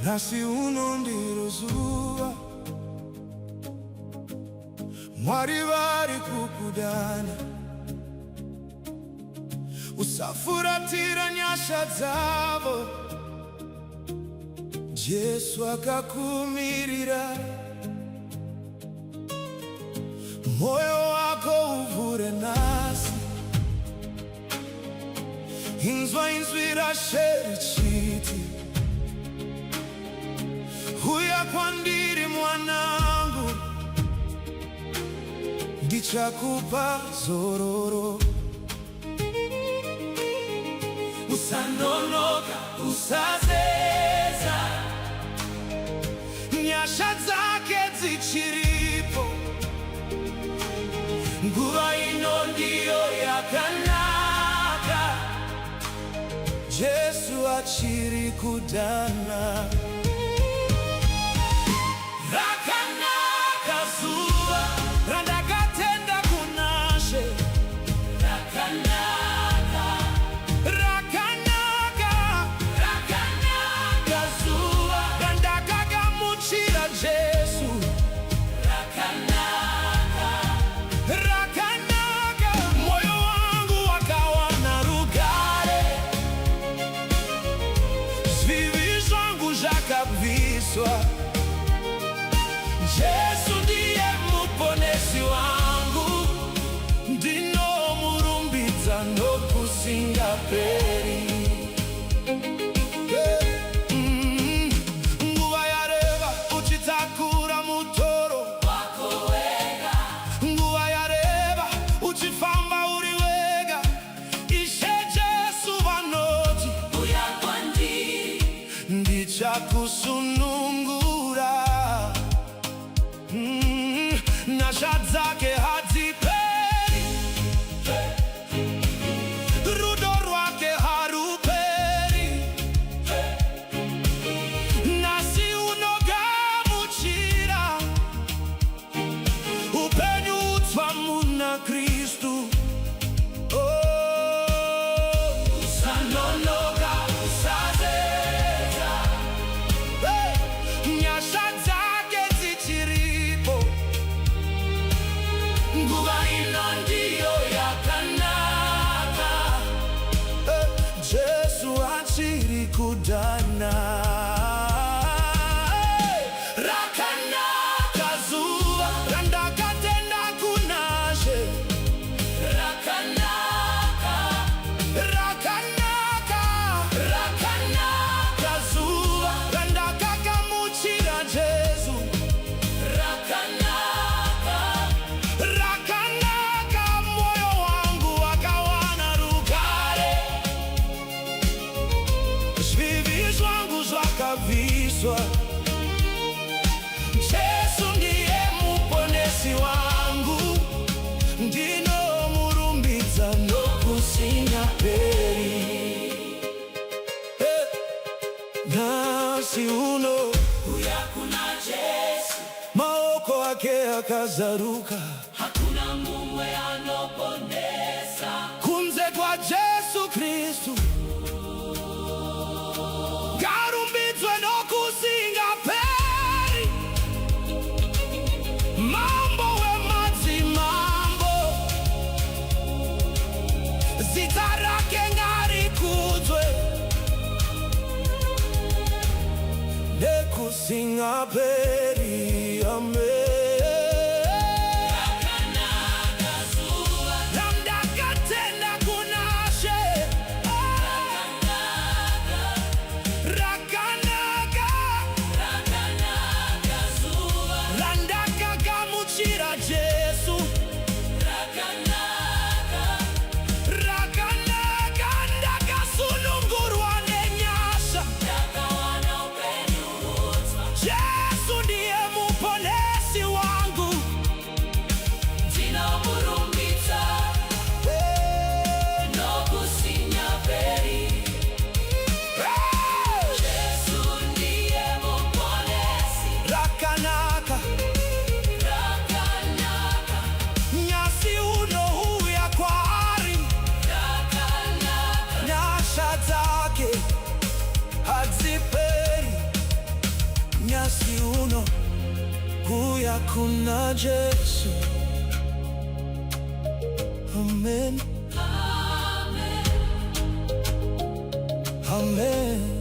Nasi uno ndiruzuba mwari bari kukudana usafuratira nyasha zabo Yesu akakumirira moyo wako uvure nasi inzwa irashe chiti huya kwandiri mwanangu ndichakupa zororo usanonoka usazeza nyasha zake zichiripo nguva ino ndiyo yakanaka Yesu achiri kudana rakanaka zuva randakatenda kunashe rakanaka zuva randakagamuchira Yesu rakanaka moyo wangu wakawana rugare zvivi zvangu zvakabviswa Yesu ndiye muponesi wangu ndinomurumbidza nokusingaperi nguva yareva uchitakura mutoro wako wega nguva yareva uchifamba uri wega Ishe Yesu vanoti uya kwandiri ndichakusunungura nyasha zake hadziperi rudo rwake haruperi nasi unogamuchira upenyu utsva muna Kristu usanonoka usazeza nyasha zake zichiripo nguva ino ndiyo yakanaka Yesu achiri kudana rakanaka zuva randakatenda kunashe rakanaka zuva randakagamuchira Yesu rakanaka moyo wangu wakawana rugare zvivi zvangu zvakabviswa Yesu ndiye muponesi wangu ndinomurumbidza nokusingaperi nasi uno uya kuna Yesu maoko ake akazaruka hakuna mumwe anoponesa kunze kwa Yesu Kristu garumbidzwe nokusingaperi mambo wemadzimambo zita rake ngarikudzwe nekusingaperi amen Yesu rakanaka ndakasunungurwa nenyasha Yesu ndiye muponesi kasi uno huya kuna Jesu. Amen. Amen.